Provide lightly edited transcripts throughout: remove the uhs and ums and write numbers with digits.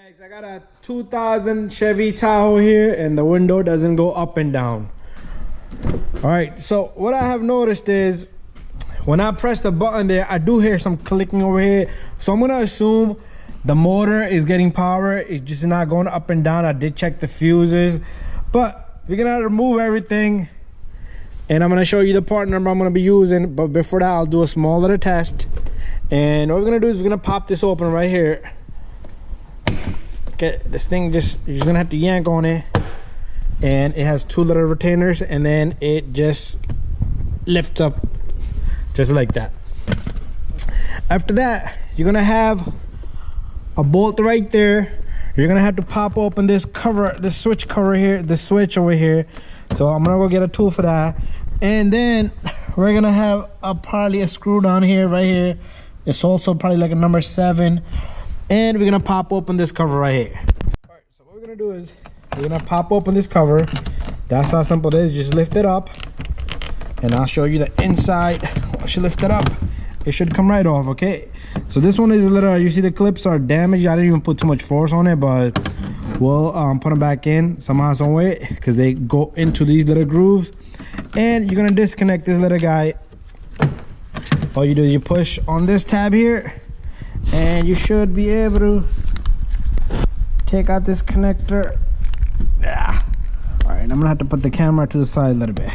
Guys, I got a 2000 Chevy Taho here, and the window doesn't go up and down. All right, so what I have noticed is when I press the button there, I do hear some clicking over here. So I'm gonna assume the motor is getting power. It's just not going up and down. I did check the fuses, but we're gonna remove everything, and I'm gonna show you the part number I'm gonna be using. But before that, I'll do a small little test. And what we're gonna do is we're gonna pop this open right here. Okay, this thing you're gonna have to yank on it, and it has two little retainers, and then it just lifts up just like that. After that, you're gonna have a bolt right there. You're gonna have to pop open this cover, the switch cover here, the switch over here. So I'm gonna go get a tool for that, and then we're gonna have probably a screw down here, right here. It's also probably like a number 7, and we're gonna pop open this cover right here. All right, so what we're gonna do is we're gonna pop open this cover. That's how simple it is. Just lift it up, and I'll show you the inside. Once you lift it up, it should come right off. Okay, so this one is a little, you see the clips are damaged. I didn't even put too much force on it, but we'll put them back in somehow, some way, because they go into these little grooves. And you're gonna disconnect this little guy. All you do is you push on this tab here, and you should be able to take out this connector. Yeah. All right, I'm gonna have to put the camera to the side a little bit.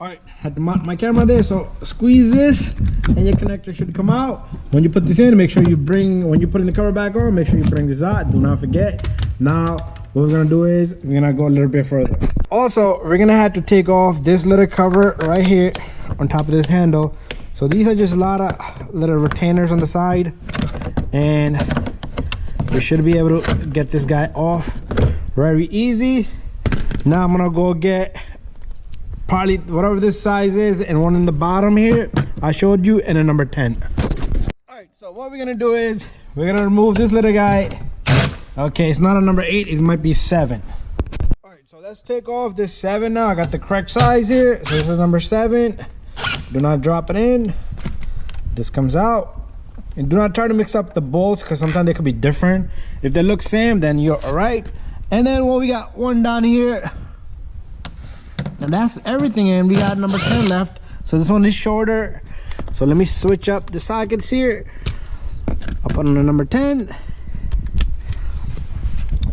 All right, had to mount my camera there, so squeeze this and your connector should come out. When you put this in, make sure you when you're putting the cover back on, make sure you bring this out. Do not forget. Now what we're gonna do is we're gonna go a little bit further. Also, we're gonna have to take off this little cover right here on top of this handle. So these are just a lot of little retainers on the side, and we should be able to get this guy off very easy. Now I'm gonna go get probably whatever this size is, and one in the bottom here I showed you, and a number 10. All right, so what we're gonna do is we're gonna remove this little guy. Okay, it's not a number 8, it might be 7. All right, so let's take off this 7 now. I got the correct size here, so this is number 7. Do not drop it in. This comes out. And do not try to mix up the bolts, because sometimes they could be different. If they look same, then you're all right. And then we got one down here, and that's everything. And we got number 10 left, so this one is shorter. So let me switch up the sockets here. I'll put on the number 10,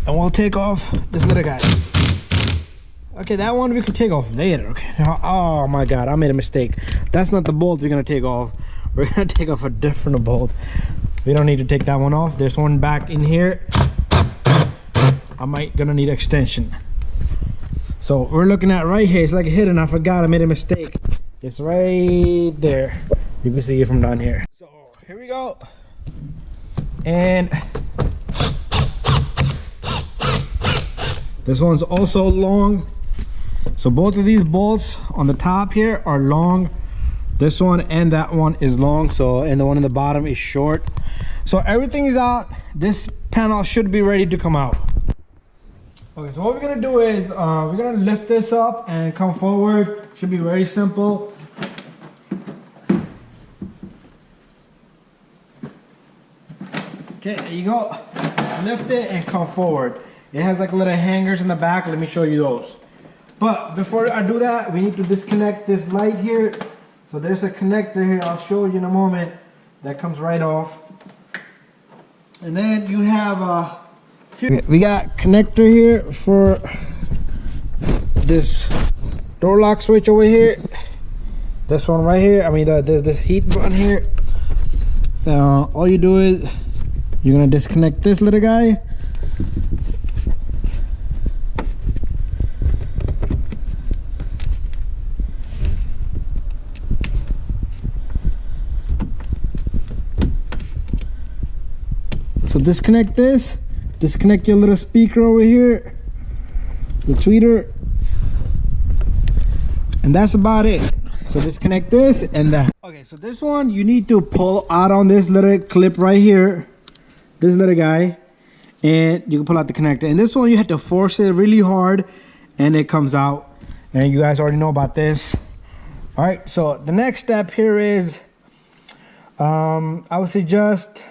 and we'll take off this little guy. Okay, that one we can take off later. Okay. Oh my God, I made a mistake. That's not the bolt we're gonna take off. We're gonna take off a different bolt. We don't need to take that one off. There's one back in here. Gonna need extension. So we're looking at right here. It's like hidden. I forgot. I made a mistake. It's right there. You can see it from down here. So here we go. And this one's also long. So both of these bolts on the top here are long. This one and that one is long. So, and the one in the bottom is short. So everything is out. This panel should be ready to come out. Okay, so what we're gonna do is we're gonna lift this up and come forward. Should be very simple. Okay, there you go. Lift it and come forward. It has like little hangers in the back. Let me show you those. But before I do that, we need to disconnect this light here. So there's a connector here. I'll show you in a moment. That comes right off. And then you have we got connector here for this door lock switch over here. This one right here. I mean, there's this heat button here. Now all you do is you're gonna disconnect this little guy. So disconnect this, disconnect your little speaker over here, the tweeter, and that's about it. So disconnect this and that. Okay, so this one you need to pull out on this little clip right here, this little guy, and you can pull out the connector. And this one you have to force it really hard, and it comes out. And you guys already know about this. All right, so the next step here is I would suggest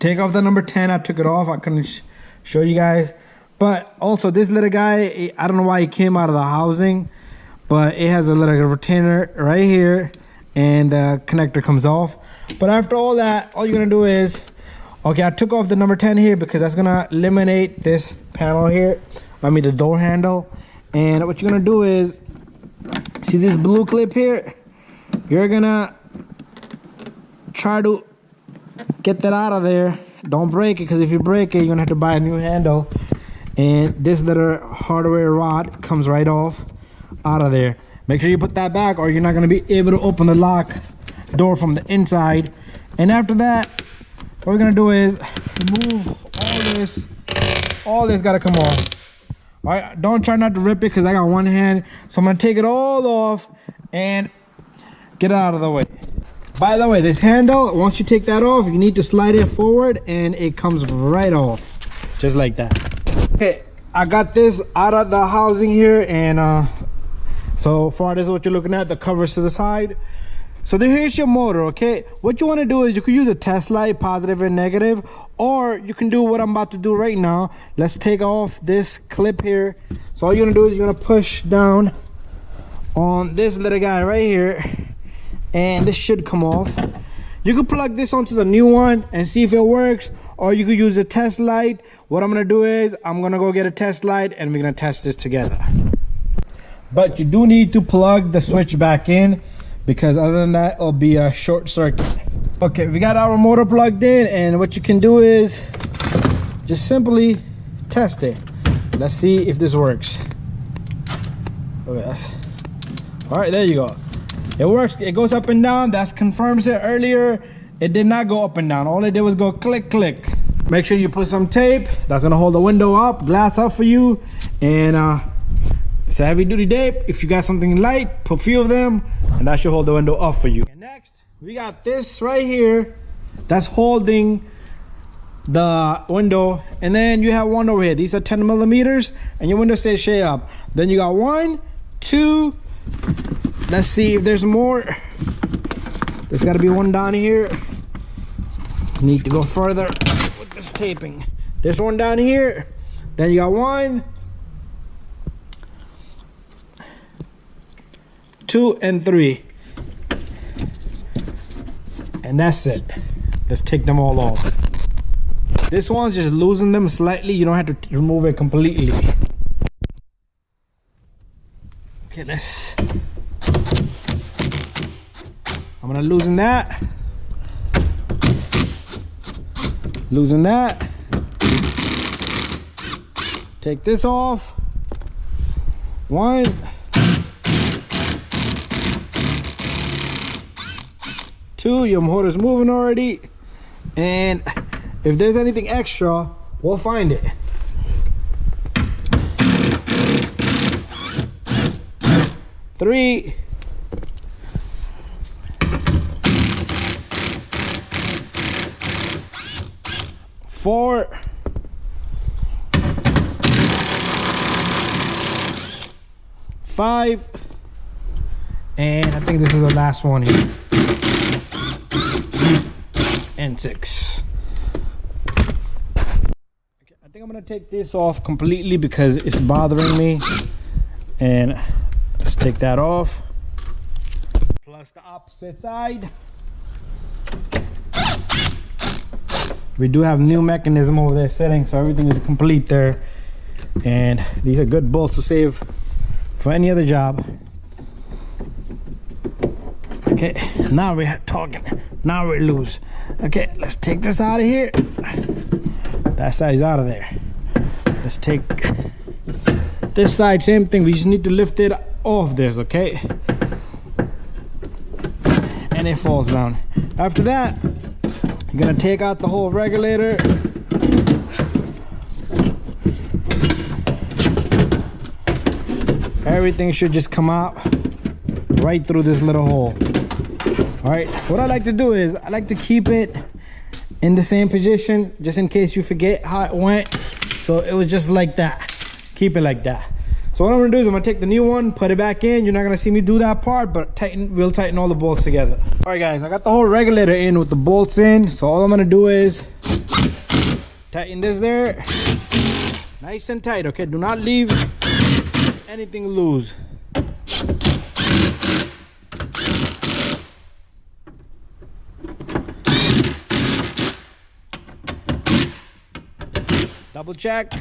take off the number 10. I took it off. I couldn't show you guys. But also this little guy, I don't know why he came out of the housing, but it has a little retainer right here, and the connector comes off. But after all that, all you're gonna do is, okay, I took off the number 10 here because that's gonna eliminate this panel here. I mean the door handle. And what you're gonna do is, see this blue clip here? You're gonna try to get that out of there. Don't break it, because if you break it, you're gonna have to buy a new handle. And this little hardware rod comes right off out of there. Make sure you put that back, or you're not gonna be able to open the lock door from the inside. And after that, what we're gonna do is remove all this. All this gotta come off. All right, don't try not to rip it, because I got one hand. So I'm gonna take it all off and get it out of the way. By the way, this handle, once you take that off, you need to slide it forward and it comes right off, just like that. Okay, I got this out of the housing here, and so far this is what you're looking at, the covers to the side. So here's your motor, okay? What you want to do is you can use a test light, positive and negative, or you can do what I'm about to do right now. Let's take off this clip here. So all you're gonna do is you're gonna push down on this little guy right here, and this should come off. You can plug this onto the new one and see if it works, or you could use a test light. What I'm gonna do is I'm gonna go get a test light and we're gonna test this together. But you do need to plug the switch back in, because other than that it'll be a short circuit. Okay, we got our motor plugged in, and what you can do is just simply test it. Let's see if this works. Look at this. All right, there you go. It works. It goes up and down. That confirms it. Earlier it did not go up and down. All it did was go click click. Make sure you put some tape that's gonna hold the window up, glass up for you. And it's a heavy duty tape. If you got something light, put a few of them, and that should hold the window up for you. And next, we got this right here that's holding the window, and then you have one over here. These are 10 millimeters, and your window stays straight up. Then you got 1, 2. Let's see if there's more. There's got to be one down here. Need to go further with this taping. There's one down here. Then you got 1, 2, and 3. And that's it. Let's take them all off. This one's just loosen them slightly. You don't have to remove it completely. Okay, I'm gonna loosen that. Loosen that. Take this off. 1. 2, your motor's moving already. And if there's anything extra, we'll find it. 3. 4. 5. And I think this is the last one here. And 6. Okay, I think I'm gonna take this off completely because it's bothering me. And let's take that off. Plus the opposite side. We do have new mechanism over there sitting, so everything is complete there. And these are good bolts to save for any other job. Okay, now we're talking. Now we're loose. Okay, let's take this out of here. That side's out of there. Let's take this side, same thing. We just need to lift it off this, okay? And it falls down. After that, you're gonna take out the whole regulator. Everything should just come out right through this little hole. All right, what I like to do is I like to keep it in the same position just in case you forget how it went. So it was just like that. Keep it like that. So what I'm gonna do is I'm gonna take the new one, put it back in. You're not gonna see me do that part, but we'll tighten all the bolts together. All right guys, I got the whole regulator in with the bolts in. So all I'm gonna do is Tighten this there. Nice and tight, okay? Do not leave anything loose. Double check.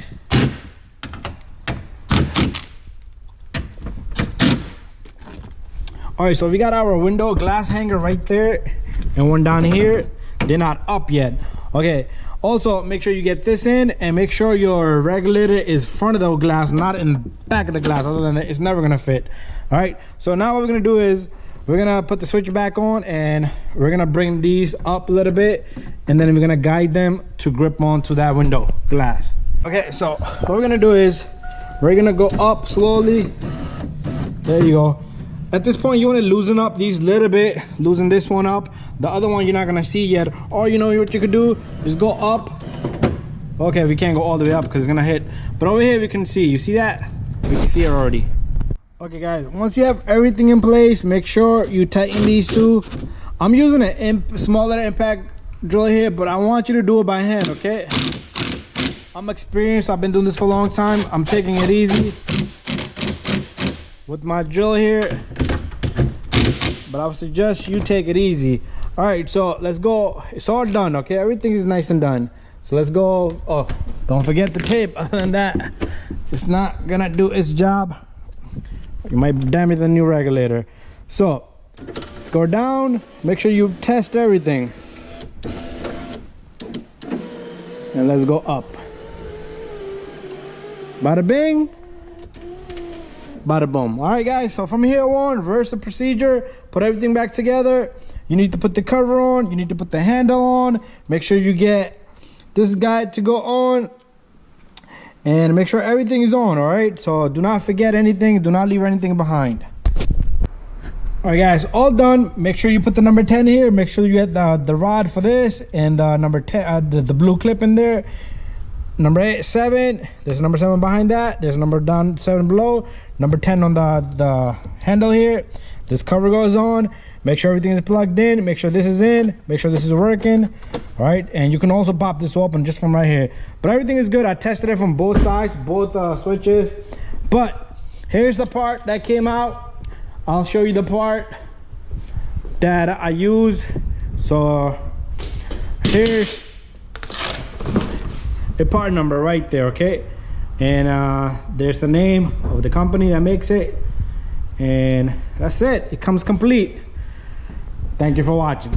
All right, so we got our window glass hanger right there and one down here. They're not up yet. Okay, also make sure you get this in, and make sure your regulator is front of the glass, not in back of the glass. Other than that, it's never gonna fit. All right, so now what we're gonna do is we're gonna put the switch back on, and we're gonna bring these up a little bit, and then we're gonna guide them to grip onto that window glass. Okay, so what we're gonna do is we're gonna go up slowly. There you go. At this point, you want to loosen up these little bit. Loosen this one up. The other one you're not gonna see yet. Or you know what you could do is go up. Okay, we can't go all the way up because it's gonna hit. But over here we can see. You see that? We can see it already. Okay, guys. Once you have everything in place, make sure you tighten these two. I'm using a smaller impact drill here, but I want you to do it by hand. Okay? I'm experienced. I've been doing this for a long time. I'm taking it easy with my drill here, but I would suggest you take it easy. All right, so let's go. It's all done, okay? Everything is nice and done. So let's go. Oh, don't forget the tape. Other than that, it's not gonna do its job. You might damage the new regulator. So let's go down. Make sure you test everything, and let's go up. Bada bing, bada boom. All right, guys, so from here on, reverse the procedure, put everything back together. You need to put the cover on, you need to put the handle on, make sure you get this guide to go on, and make sure everything is on. All right, so do not forget anything, do not leave anything behind. All right, guys, all done. Make sure you put the number 10 here. Make sure you get the rod for this, and the number 10, the blue clip in there. Number 7, there's number 7 behind that. There's number down 7 below. Number 10 on the handle here. This cover goes on. Make sure everything is plugged in. Make sure this is in. Make sure this is working. All right, and you can also pop this open just from right here. But everything is good. I tested it from both sides, both switches. But here's the part that came out. I'll show you the part that I use. So here's a part number right there, okay? And there's the name of the company that makes it, and that's it. It comes complete. Thank you for watching.